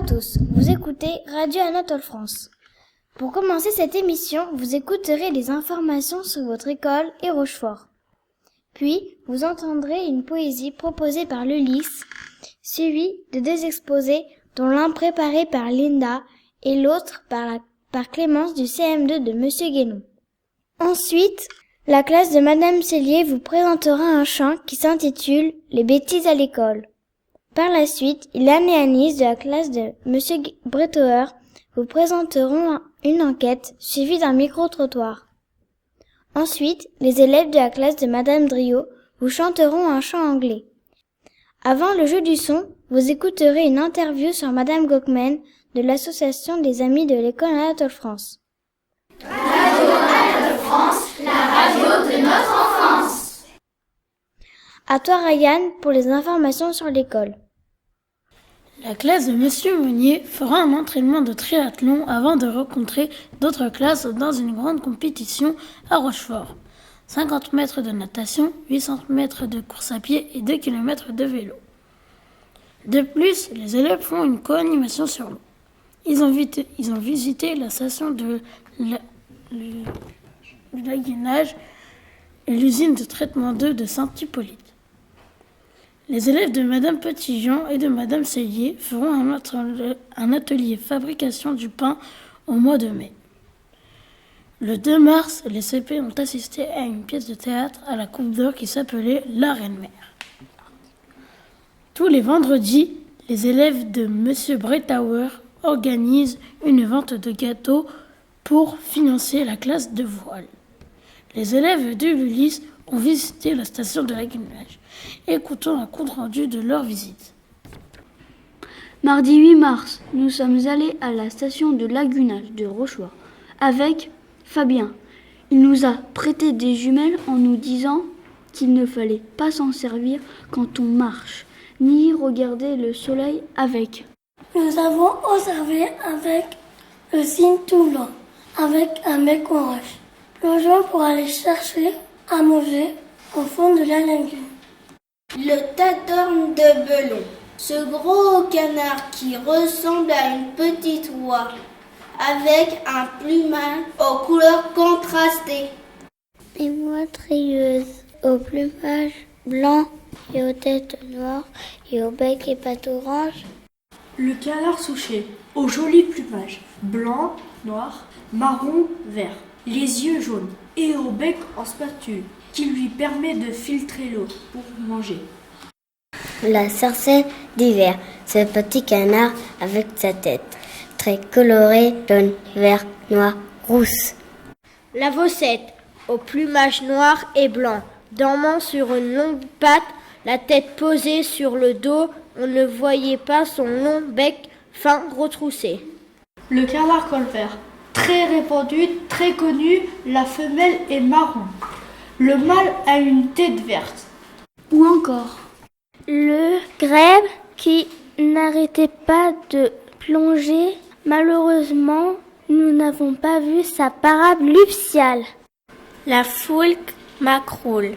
tous, vous écoutez Radio Anatole France. Pour commencer cette émission, vous écouterez les informations sur votre école et Rochefort. Puis, vous entendrez une poésie proposée par l'Ulysse, suivie de deux exposés dont l'un préparé par Linda et l'autre par Clémence du CM2 de Monsieur Guénon. Ensuite, la classe de Madame Cellier vous présentera un chant qui s'intitule « Les bêtises à l'école ». Par la suite, Ilan et Anis de la classe de Monsieur Bretauer vous présenteront une enquête suivie d'un micro-trottoir. Ensuite, les élèves de la classe de Madame Driot vous chanteront un chant anglais. Avant le jeu du son, vous écouterez une interview sur Madame Gockman de l'association des amis de l'école Anatole France. Radio Anatole France, la radio de notre enfance. À toi Ryan pour les informations sur l'école. La classe de Monsieur Monnier fera un entraînement de triathlon avant de rencontrer d'autres classes dans une grande compétition à Rochefort. 50 mètres de natation, 800 mètres de course à pied et 2 km de vélo. De plus, les élèves font une co-animation sur l'eau. Ils ont visité la station de lagunage et l'usine de traitement d'eau de Saint-Hippolyte. Les élèves de Madame Petitjean et de Madame Cellier feront un atelier fabrication du pain au mois de mai. Le 2 mars, les CP ont assisté à une pièce de théâtre à la Coupe d'Or qui s'appelait La Reine-Mère. Tous les vendredis, les élèves de Monsieur Bretauer organisent une vente de gâteaux pour financer la classe de voile. Les élèves de l'Ulysse ont visité la station de lagunage. Écoutons un compte-rendu de leur visite. Mardi 8 mars, nous sommes allés à la station de lagunage de Rochefort avec Fabien. Il nous a prêté des jumelles en nous disant qu'il ne fallait pas s'en servir quand on marche, ni regarder le soleil avec. Nous avons observé avec le cygne tout blanc, avec un bec orange, plongeant pour aller chercher à manger au fond de la lagune. Le tatorne de Belon, ce gros canard qui ressemble à une petite oie, avec un plumage aux couleurs contrastées. Une oie trieuse, au plumage blanc et aux têtes noires et au bec et pattes orange. Le canard souchet, au joli plumage, blanc, noir, marron, vert, les yeux jaunes et au bec en spatule, qui lui permet de filtrer l'eau pour manger. La sarcelle d'hiver, ce petit canard avec sa tête très colorée, jaune, vert, noir, rousse. La Vossette, au plumage noir et blanc, dormant sur une longue patte, la tête posée sur le dos, on ne voyait pas son long bec fin retroussé. Le canard colvert, très répandu, très connu, la femelle est marron. Le mâle a une tête verte. Ou encore le grèbe qui n'arrêtait pas de plonger. Malheureusement, nous n'avons pas vu sa parade nuptiale. La foulque macroule,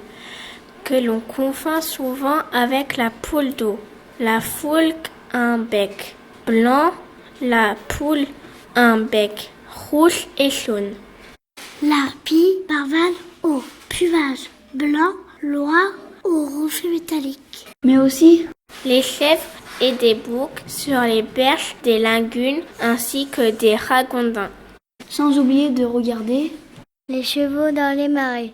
que l'on confond souvent avec la poule d'eau. La foulque a un bec blanc, la poule un bec rouge et jaune. La pie parvane au plumage blanc, noir ou rouge métallique. Mais aussi les chèvres et des boucs sur les berges des lagunes ainsi que des ragondins. Sans oublier de regarder les chevaux dans les marais.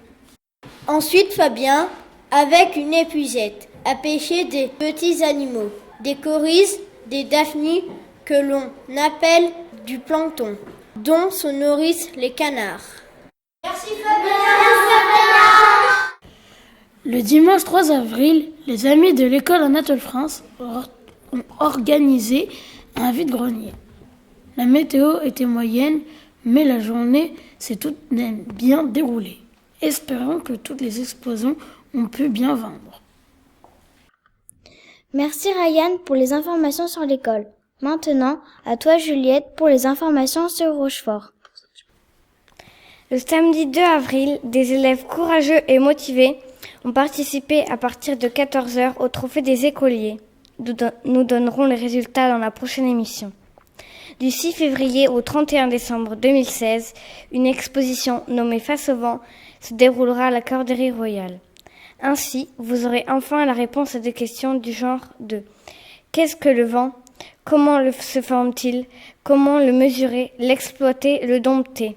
Ensuite Fabien, avec une épuisette, a pêché des petits animaux, des coryzes, des daphnies que l'on appelle du plancton, dont se nourrissent les canards. Merci Fabien. Le dimanche 3 avril, les amis de l'école Anatole France ont organisé un vide-grenier. La météo était moyenne, mais la journée s'est tout de même bien déroulée. Espérons que toutes les exposants ont pu bien vendre. Merci Ryan pour les informations sur l'école. Maintenant, à toi Juliette pour les informations sur Rochefort. Le samedi 2 avril, des élèves courageux et motivés ont participé à partir de 14h au trophée des écoliers. Nous donnerons les résultats dans la prochaine émission. Du 6 février au 31 décembre 2016, une exposition nommée Face au vent se déroulera à la Corderie royale. Ainsi, vous aurez enfin la réponse à des questions du genre de qu'est-ce que le vent? Comment se forme-t-il? Comment le mesurer, l'exploiter, le dompter?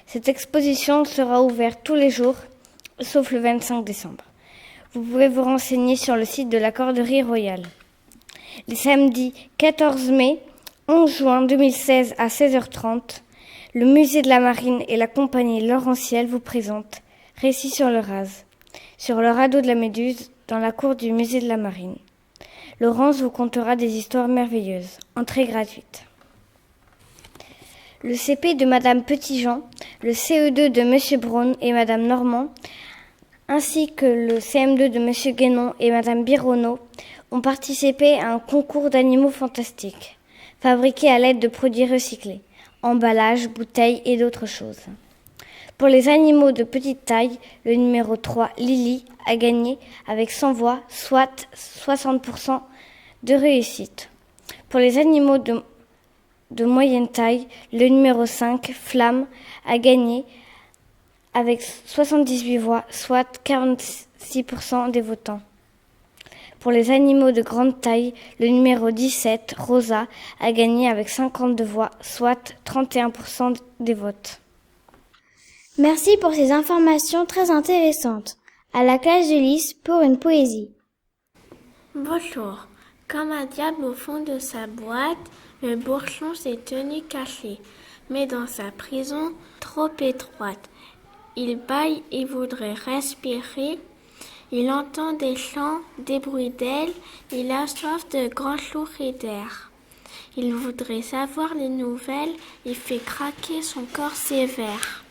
Cette exposition sera ouverte tous les jours, sauf le 25 décembre. Vous pouvez vous renseigner sur le site de la Corderie royale. Les samedis 14 mai, 11 juin 2016 à 16h30, le musée de la Marine et la compagnie Laurentiel vous présentent Récits sur le Raz, sur le radeau de la Méduse, dans la cour du musée de la Marine. Laurence vous contera des histoires merveilleuses, entrée gratuite. Le CP de Madame Petitjean, le CE2 de Monsieur Braun et Madame Normand, ainsi que le CM2 de Monsieur Guénon et Madame Bironneau, ont participé à un concours d'animaux fantastiques, fabriqués à l'aide de produits recyclés, emballages, bouteilles et d'autres choses. Pour les animaux de petite taille, le numéro 3, Lily, a gagné avec 100 voix, soit 60% de réussite. Pour les animaux de moyenne taille, le numéro 5, Flamme, a gagné avec 78 voix, soit 46% des votants. Pour les animaux de grande taille, le numéro 17, Rosa, a gagné avec 52 voix, soit 31% des votes. Merci pour ces informations très intéressantes. À la classe de Lys pour une poésie. Bonjour. Comme un diable au fond de sa boîte, le bourgeon s'est tenu caché, mais dans sa prison trop étroite. Il bâille et voudrait respirer. Il entend des chants, des bruits d'ailes. Il a soif de grands souffles d'air. Il voudrait savoir les nouvelles et fait craquer son corps sévère.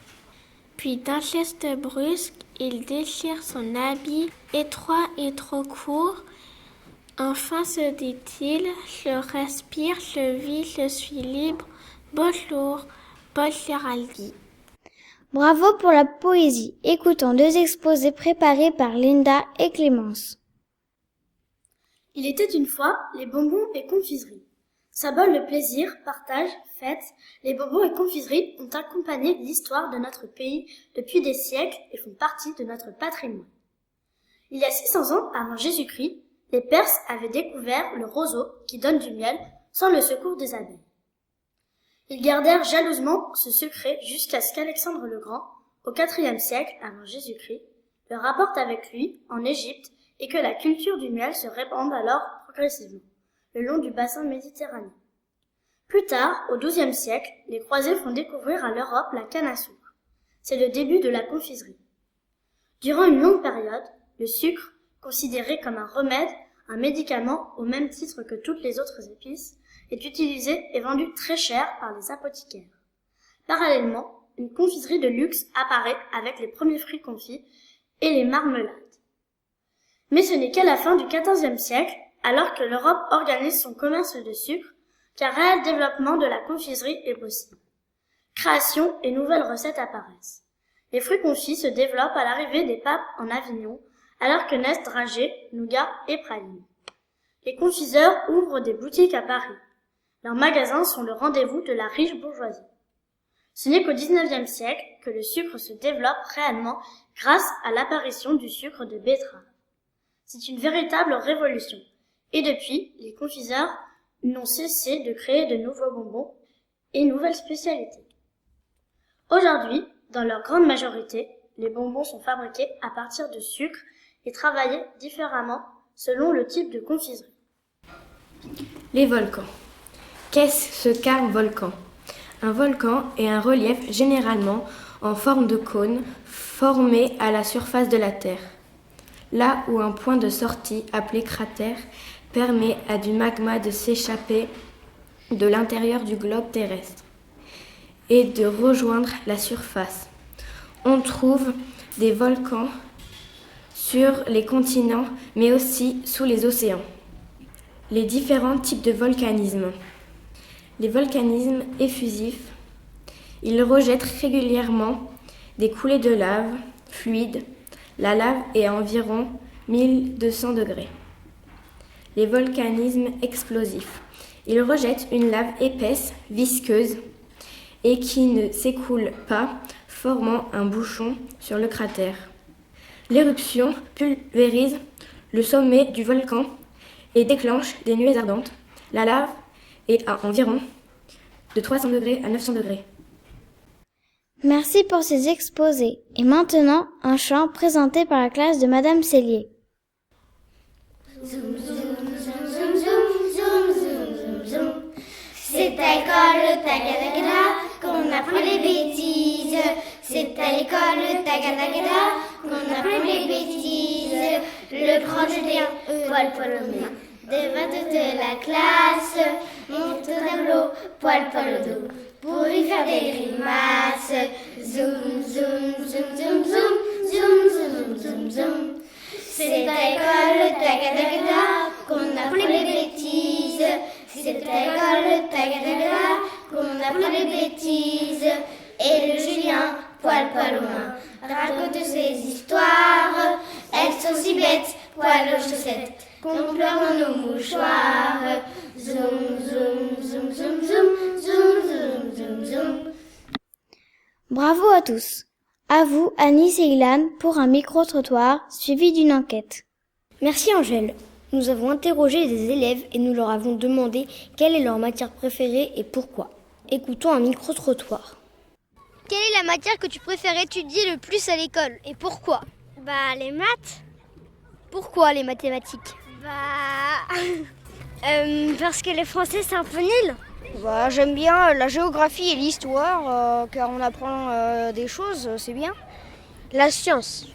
Puis d'un geste brusque, il déchire son habit étroit et trop court. Enfin se dit-il, je respire, je vis, je suis libre. Bonjour, Paul Géraldi. Bravo pour la poésie. Écoutons deux exposés préparés par Linda et Clémence. Il était une fois les bonbons et confiseries. Symbole de plaisir, partage, fête, les bonbons et confiseries ont accompagné l'histoire de notre pays depuis des siècles et font partie de notre patrimoine. Il y a 600 ans avant Jésus-Christ, les Perses avaient découvert le roseau qui donne du miel sans le secours des abeilles. Ils gardèrent jalousement ce secret jusqu'à ce qu'Alexandre le Grand, au IVe siècle avant Jésus-Christ, le rapporte avec lui en Égypte et que la culture du miel se répande alors progressivement, le long du bassin méditerranéen. Plus tard, au XIIe siècle, les croisés font découvrir à l'Europe la canne à sucre. C'est le début de la confiserie. Durant une longue période, le sucre, considéré comme un remède, un médicament au même titre que toutes les autres épices, est utilisé et vendu très cher par les apothicaires. Parallèlement, une confiserie de luxe apparaît avec les premiers fruits confits et les marmelades. Mais ce n'est qu'à la fin du XIVe siècle, alors que l'Europe organise son commerce de sucre, qu'un réel développement de la confiserie est possible. Création et nouvelles recettes apparaissent. Les fruits confits se développent à l'arrivée des papes en Avignon, alors que naissent dragées, nougats et pralines. Les confiseurs ouvrent des boutiques à Paris. Leurs magasins sont le rendez-vous de la riche bourgeoisie. Ce n'est qu'au XIXe siècle que le sucre se développe réellement grâce à l'apparition du sucre de betterave. C'est une véritable révolution. Et depuis, les confiseurs n'ont cessé de créer de nouveaux bonbons et nouvelles spécialités. Aujourd'hui, dans leur grande majorité, les bonbons sont fabriqués à partir de sucre et travaillés différemment selon le type de confiserie. Les volcans. Qu'est-ce qu'un volcan? Un volcan est un relief généralement en forme de cône formé à la surface de la Terre. Là où un point de sortie appelé cratère permet à du magma de s'échapper de l'intérieur du globe terrestre et de rejoindre la surface. On trouve des volcans sur les continents, mais aussi sous les océans. Les différents types de volcanisme. Les volcanismes effusifs, ils rejettent régulièrement des coulées de lave fluide. La lave est à environ 1200 degrés. Les volcanismes explosifs, Il rejette une lave épaisse, visqueuse et qui ne s'écoule pas, formant un bouchon sur le cratère. L'éruption pulvérise le sommet du volcan et déclenche des nuées ardentes. La lave est à environ de 300 degrés à 900 degrés. Merci pour ces exposés. Et maintenant, un chant présenté par la classe de Madame Cellier. Zoom, zoom, zoom, zoom, zoom, zoom, zoom, zoom, zoom. C'est à l'école, tagadagada, qu'on apprend les bêtises. C'est à l'école, tagadagada, qu'on apprend les bêtises. Le grand Julien, poil poil au nez, débat de la classe, monte au tableau, poil poil au dos, pour lui faire des grimaces. Zoom, zoom, zoom, zoom, zoom, zoom, zoom, zoom, zoom. C'est à l'école, tagadagada, qu'on apprend les bêtises. C'est à l'école, tagadagada, qu'on apprend les bêtises. Et le Julien, poil poil aux mains, raconte ses histoires. Elles sont si bêtes, poil aux chaussettes, qu'on pleure dans nos mouchoirs. Zoom, zoom, zoom, zoom, zoom, zoom, zoom, zoom, zoom. Bravo à tous. À vous, Anis et Ilan, pour un micro-trottoir suivi d'une enquête. Merci Angèle. Nous avons interrogé des élèves et nous leur avons demandé quelle est leur matière préférée et pourquoi. Écoutons un micro-trottoir. Quelle est la matière que tu préfères étudier le plus à l'école et pourquoi? Les maths. Pourquoi les mathématiques? Parce que les Français c'est un peu nul. J'aime bien la géographie et l'histoire car on apprend des choses, c'est bien. La science.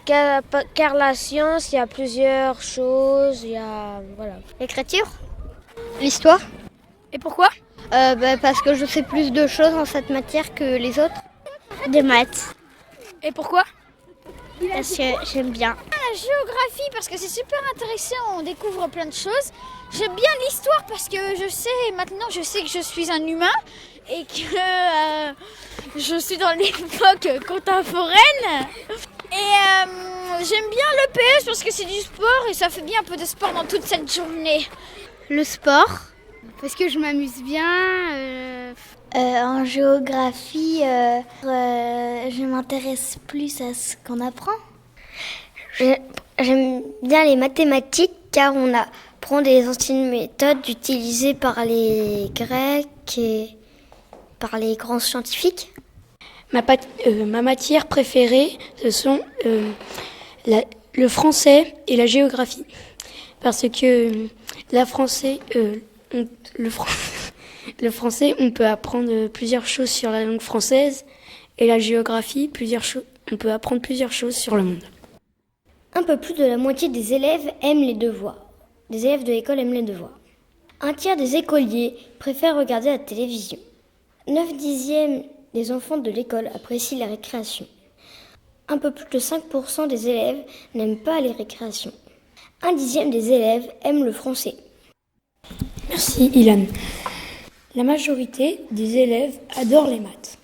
Car la science, il y a plusieurs choses, voilà. L'écriture. L'histoire. Et pourquoi? Parce que je sais plus de choses en cette matière que les autres. Des maths. Et pourquoi? Parce que j'aime bien. La géographie parce que c'est super intéressant, on découvre plein de choses. J'aime bien l'histoire parce que je sais que je suis un humain et que je suis dans l'époque contemporaine. Et j'aime bien l'EPS parce que c'est du sport et ça fait bien un peu de sport dans toute cette journée. Le sport, parce que je m'amuse bien. En géographie, je m'intéresse plus à ce qu'on apprend. J'aime bien les mathématiques car on apprend des anciennes méthodes utilisées par les Grecs et par les grands scientifiques. Ma matière préférée, ce sont le français et la géographie. Parce que le français, on peut apprendre plusieurs choses sur la langue française et la géographie, on peut apprendre plusieurs choses sur le monde. Un peu plus de la moitié des élèves aiment les devoirs. Les élèves de l'école aiment les devoirs. Un tiers des écoliers préfèrent regarder la télévision. 9/10 des enfants de l'école apprécient la récréation. Un peu plus de 5% des élèves n'aiment pas les récréations. 1/10 des élèves aiment le français. Merci Ilan. La majorité des élèves adorent les maths.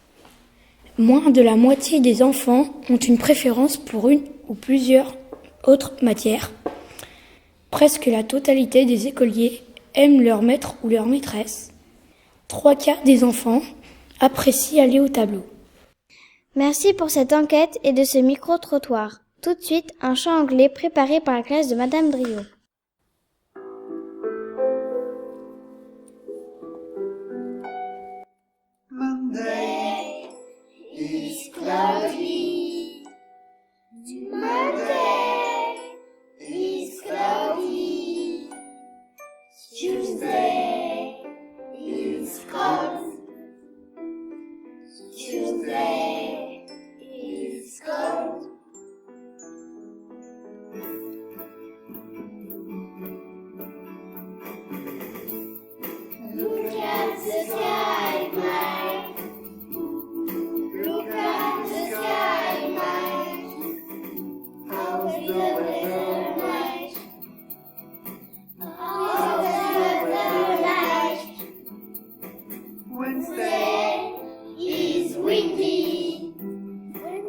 Moins de la moitié des enfants ont une préférence pour une ou plusieurs autres matières. Presque la totalité des écoliers aiment leur maître ou leur maîtresse. 3/4 des enfants apprécient aller au tableau. Merci pour cette enquête et de ce micro-trottoir. Tout de suite, un chant anglais préparé par la classe de Madame Drio. Monday is cloudy. Monday is cloudy. Tuesday is cold. Tuesday is cold. Look at the sky, Mike. Look at the sky, Mike. How's the weather like? How's the weather like? Wednesday is windy.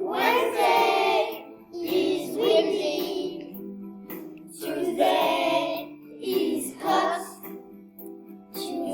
Wednesday is windy. Tuesday is hot. Tuesday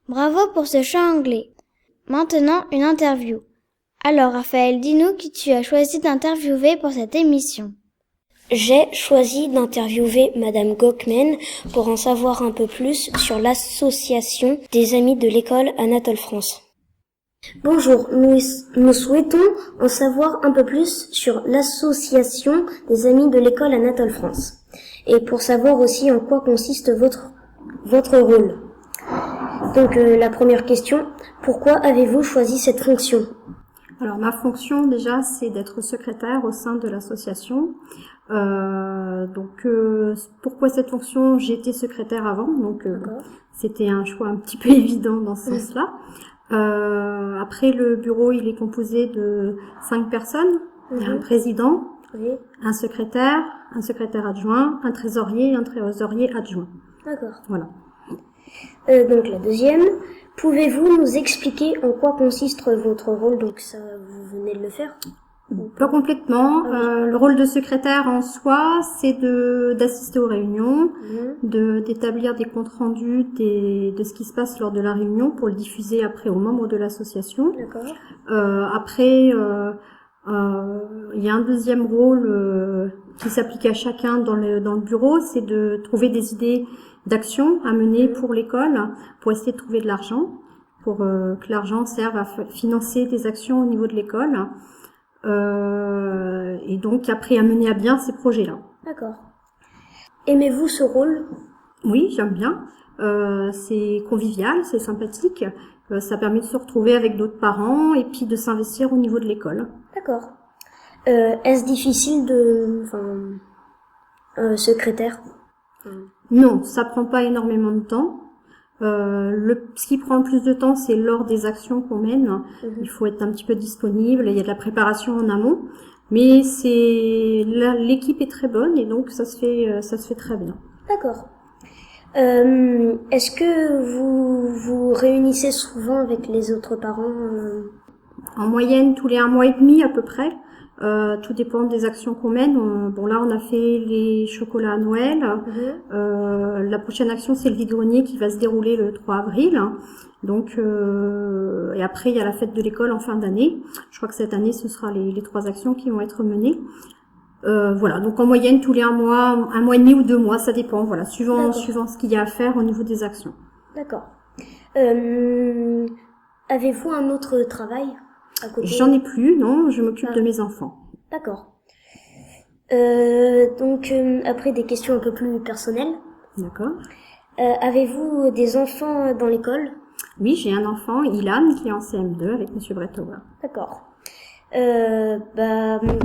Bravo pour ce chant anglais. Maintenant, une interview. Alors, Raphaël, dis-nous qui tu as choisi d'interviewer pour cette émission. J'ai choisi d'interviewer Madame Gockman pour en savoir un peu plus sur l'association des amis de l'école Anatole France. Bonjour, nous souhaitons en savoir un peu plus sur l'association des amis de l'école Anatole France et pour savoir aussi en quoi consiste votre rôle. Donc la première question, pourquoi avez-vous choisi cette fonction ? Alors ma fonction déjà c'est d'être secrétaire au sein de l'association. Pourquoi cette fonction ? J'ai été secrétaire avant, donc c'était un choix un petit peu évident dans ce sens-là. Après le bureau il est composé de 5 personnes, il y a un président, un secrétaire adjoint, un trésorier et un trésorier adjoint. D'accord. Voilà. Donc la deuxième, pouvez-vous nous expliquer en quoi consiste votre rôle ? Donc ça, vous venez de le faire ? Pas complètement. Le rôle de secrétaire en soi, c'est d'assister aux réunions, d'établir des comptes rendus de ce qui se passe lors de la réunion pour le diffuser après aux membres de l'association. D'accord. Après, il y a un deuxième rôle qui s'applique à chacun dans le bureau, c'est de trouver des idées d'actions à mener pour l'école, pour essayer de trouver de l'argent, pour que l'argent serve à financer des actions au niveau de l'école. Et donc après à mener à bien ces projets-là. D'accord. Aimez-vous ce rôle ? Oui, j'aime bien. C'est convivial, c'est sympathique. Ça permet de se retrouver avec d'autres parents et puis de s'investir au niveau de l'école. D'accord. Est-ce difficile de... secrétaire ? Non, ça prend pas énormément de temps. Ce qui prend le plus de temps, c'est lors des actions qu'on mène. Il faut être un petit peu disponible, il y a de la préparation en amont. Mais l'équipe est très bonne et donc ça se fait très bien. D'accord. Est-ce que vous réunissez souvent avec les autres parents En moyenne, tous les 1 mois et demi à peu près. Tout dépend des actions qu'on mène. Là, on a fait les chocolats à Noël. La prochaine action, c'est le vide-grenier qui va se dérouler le 3 avril. Donc, et après, il y a la fête de l'école en fin d'année. Je crois que cette année, ce sera les 3 actions qui vont être menées. Voilà. Donc, en moyenne, tous les 1 mois et demi ou 2 mois, ça dépend. Voilà, suivant ce qu'il y a à faire au niveau des actions. D'accord. Avez-vous un autre travail ? J'en ai plus, non, je m'occupe de mes enfants. D'accord. Après des questions un peu plus personnelles. D'accord. Avez-vous des enfants dans l'école ? Oui, j'ai un enfant, Ilan, qui est en CM2 avec Monsieur Bretower. D'accord.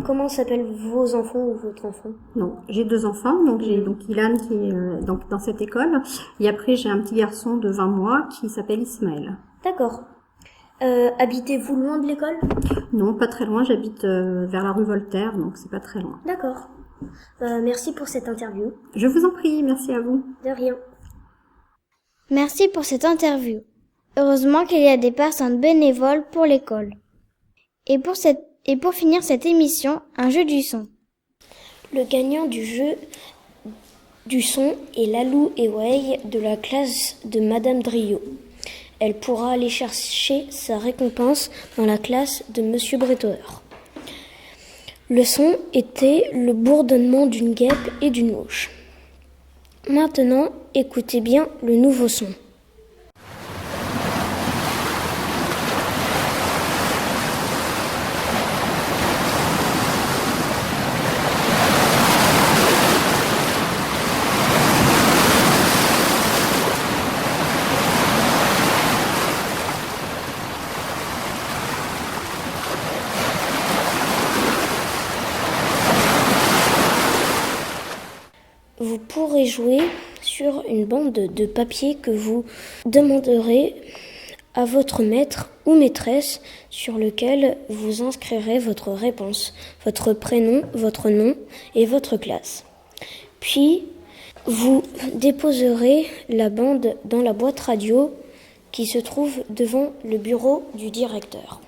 Comment s'appellent vos enfants ou votre enfant ? Non, j'ai 2 enfants, donc j'ai Ilan qui est dans cette école, et après j'ai un petit garçon de 20 mois qui s'appelle Ismaël. D'accord. Habitez-vous loin de l'école ? Non, pas très loin, j'habite vers la rue Voltaire, donc c'est pas très loin. D'accord. Merci pour cette interview. Je vous en prie, merci à vous. De rien. Merci pour cette interview. Heureusement qu'il y a des personnes bénévoles pour l'école. Et pour finir cette émission, un jeu du son. Le gagnant du jeu du son est Lalou Ewey de la classe de Madame Driot. Elle pourra aller chercher sa récompense dans la classe de Monsieur Bretower. Le son était le bourdonnement d'une guêpe et d'une mouche. Maintenant, écoutez bien le nouveau son. Vous pourrez jouer sur une bande de papier que vous demanderez à votre maître ou maîtresse sur lequel vous inscrirez votre réponse, votre prénom, votre nom et votre classe. Puis, vous déposerez la bande dans la boîte radio qui se trouve devant le bureau du directeur.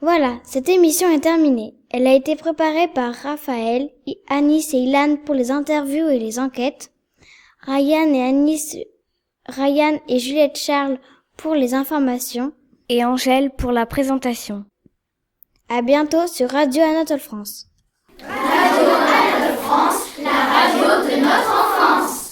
Voilà, cette émission est terminée. Elle a été préparée par Raphaël, Anis et Ilan pour les interviews et les enquêtes. Ryan et Juliette Charles pour les informations et Angèle pour la présentation. À bientôt sur Radio Anatole France. Radio Anatole France, la radio de notre enfance.